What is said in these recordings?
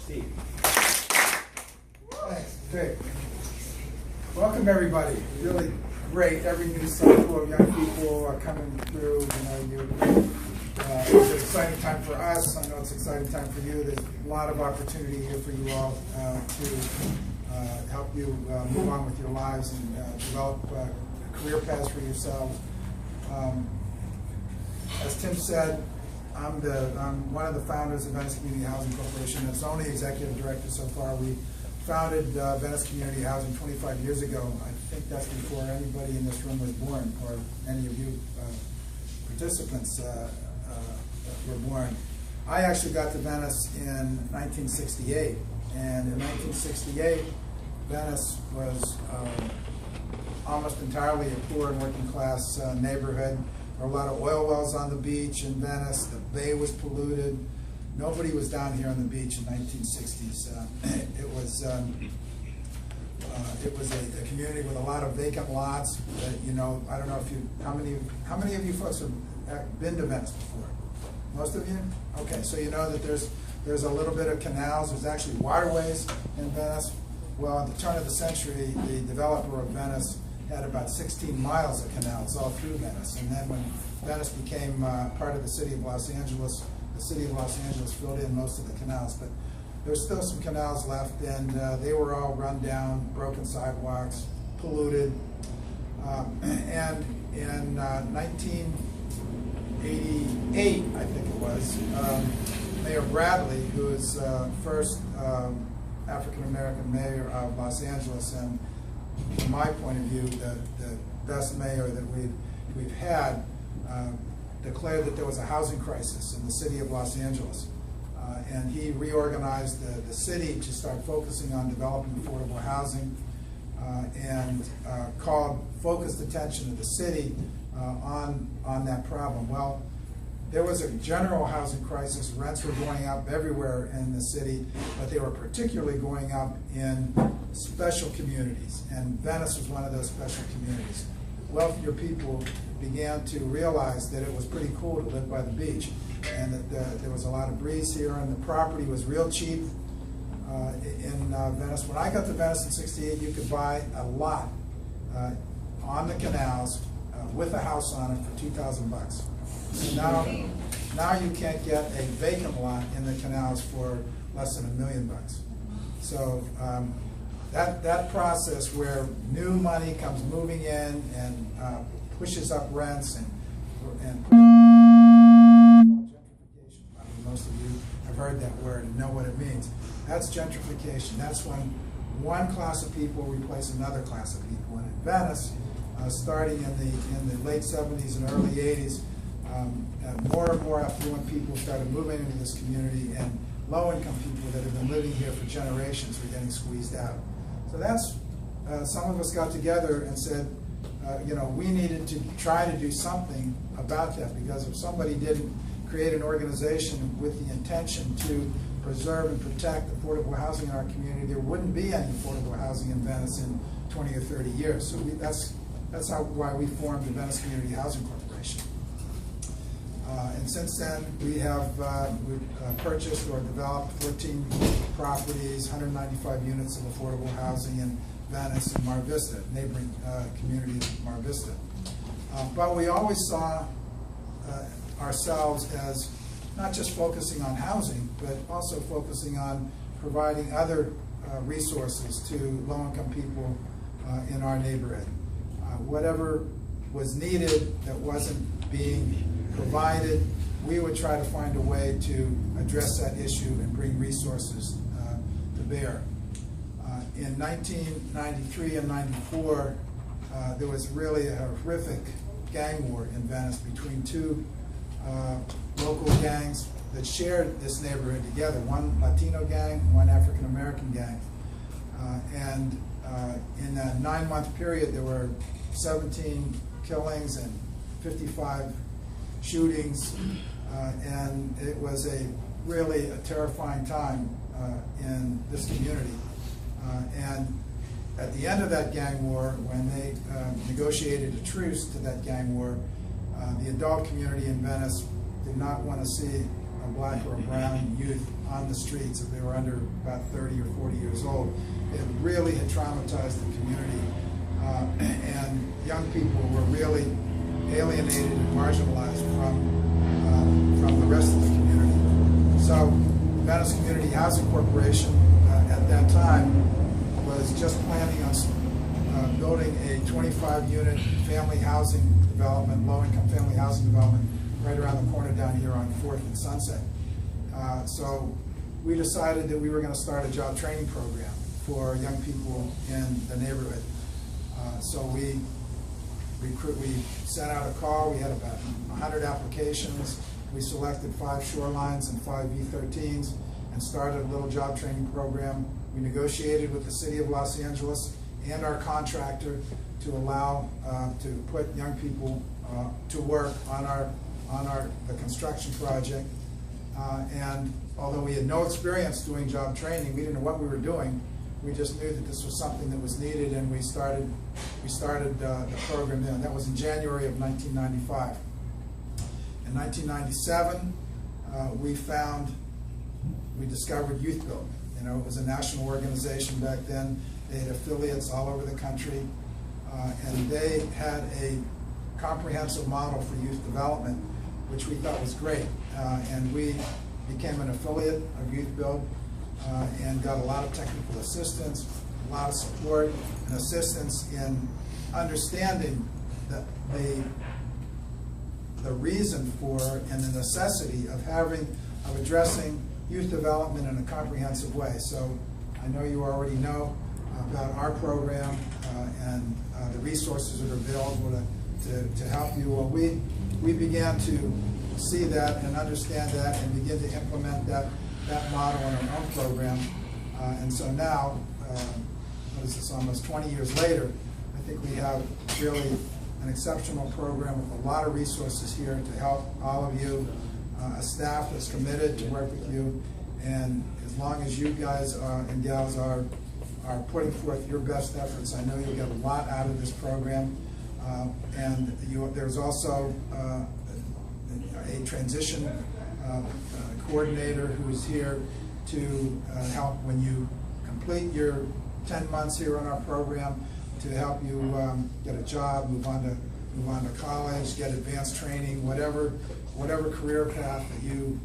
Steve. Thanks. Great. Welcome everybody. Really great. Every new cycle of young people are coming through. It's an exciting time for us. I know it's an exciting time for you. There's a lot of opportunity here for you all to help you move on with your lives and develop career paths for yourselves. As Tim said, I'm one of the founders of Venice Community Housing Corporation. It's the only executive director so far. We founded Venice Community Housing 25 years ago. I think that's before anybody in this room was born, or any of you participants were born. I actually got to Venice in 1968, and in 1968, Venice was almost entirely a poor and working class neighborhood. There were a lot of oil wells on the beach in Venice. The bay was polluted. Nobody was down here on the beach in the 1960s. It was a community with a lot of vacant lots. I don't know if how many of you folks have been to Venice before? Most of you? Okay, so you know that there's a little bit of canals. There's actually waterways in Venice. Well, at the turn of the century, the developer of Venice had about 16 miles of canals all through Venice. And then when Venice became part of the city of Los Angeles, the city of Los Angeles filled in most of the canals. But there's still some canals left, and they were all run down, broken sidewalks, polluted. And in 1988, I think it was, Mayor Bradley, who is first African-American mayor of Los Angeles, and from my point of view, the best mayor that we've had, declared that there was a housing crisis in the city of Los Angeles. And he reorganized the city to start focusing on developing affordable housing, and called focused attention of the city on that problem. Well, there was a general housing crisis. Rents were going up everywhere in the city, but they were particularly going up in special communities, and Venice was one of those special communities. Wealthier people began to realize that it was pretty cool to live by the beach, and that there was a lot of breeze here, and the property was real cheap in Venice. When I got to Venice in '68, you could buy a lot on the canals with a house on it for $2,000. Now you can't get a vacant lot in the canals for less than $1 million. So that process where new money comes moving in and pushes up rents and gentrification. Most of you have heard that word and know what it means. That's gentrification. That's when one class of people replace another class of people. And in Venice, starting in the late '70s and early '80s, more and more affluent people started moving into this community, and low-income people that have been living here for generations were getting squeezed out. So that's, some of us got together and said, we needed to try to do something about that, because if somebody didn't create an organization with the intention to preserve and protect affordable housing in our community, there wouldn't be any affordable housing in Venice in 20 or 30 years. So that's why we formed the Venice Community Housing Corporation. And since then, we have purchased or developed 14 properties, 195 units of affordable housing in Venice and Mar Vista, neighboring community of Mar Vista. But we always saw ourselves as not just focusing on housing, but also focusing on providing other resources to low-income people in our neighborhood. Whatever was needed that wasn't being provided, we would try to find a way to address that issue and bring resources to bear. In 1993 and '94, there was really a horrific gang war in Venice between two local gangs that shared this neighborhood together, one Latino gang, one African American gang. And in a 9-month period, there were 17 killings and 55 shootings, and it was really a terrifying time in this community. And at the end of that gang war, when they negotiated a truce to that gang war, the adult community in Venice did not want to see a black or a brown youth on the streets. If they were under about 30 or 40 years old, it really had traumatized the community, and young people were really alienated and marginalized from the rest of the community. So Venice Community Housing Corporation at that time was just planning on building a 25-unit family housing development, low-income family housing development, right around the corner down here on 4th and Sunset. So we decided that we were going to start a job training program for young people in the neighborhood. So we sent out a call. We had about 100 applications. We selected 5 shorelines and 5 V13s and started a little job training program. We negotiated with the City of Los Angeles and our contractor to allow to put young people to work on the construction project. And although we had no experience doing job training, we didn't know what we were doing. We just knew that this was something that was needed, and we started the program then. That was in January of 1995. In 1997, we discovered YouthBuild. You know, it was a national organization back then. They had affiliates all over the country, and they had a comprehensive model for youth development, which we thought was great. And we became an affiliate of YouthBuild and got a lot of technical assistance, a lot of support and assistance in understanding the reason for and the necessity of addressing youth development in a comprehensive way. So I know you already know about our program and the resources that are available to help you. Well, we began to see that and understand that and begin to implement that model in our own program. And so now, what is this, almost 20 years later, I think we have really an exceptional program with a lot of resources here to help all of you, a staff that's committed to work with you, and as long as you guys and gals are putting forth your best efforts, I know you'll get a lot out of this program. And there's also a transition coordinator who's here to help when you complete your 10 months here on our program, to help you get a job, move on to college, get advanced training, whatever career path that you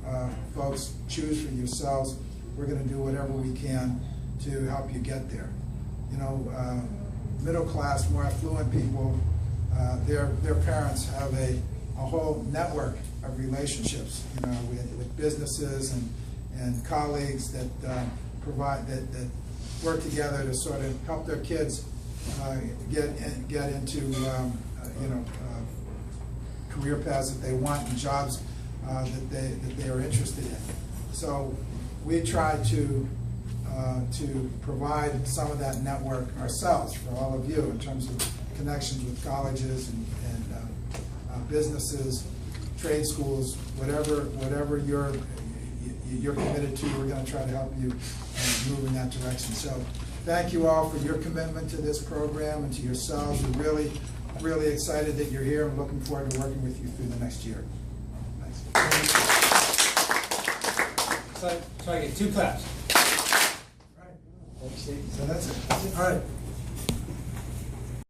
folks choose for yourselves. We're going to do whatever we can to help you get there. You know, middle class, more affluent people, their parents have a whole network of relationships, you know, with businesses and colleagues that that work together to sort of help their kids get into career paths that they want and jobs that they are interested in. So we try to provide some of that network ourselves for all of you in terms of connections with colleges and businesses, trade schools, whatever you're committed to. We're going to try to help you move in that direction. So thank you all for your commitment to this program and to yourselves. We're really, really excited that you're here and looking forward to working with you through the next year. Thanks. So I get 2 claps. Right. So that's it. All right.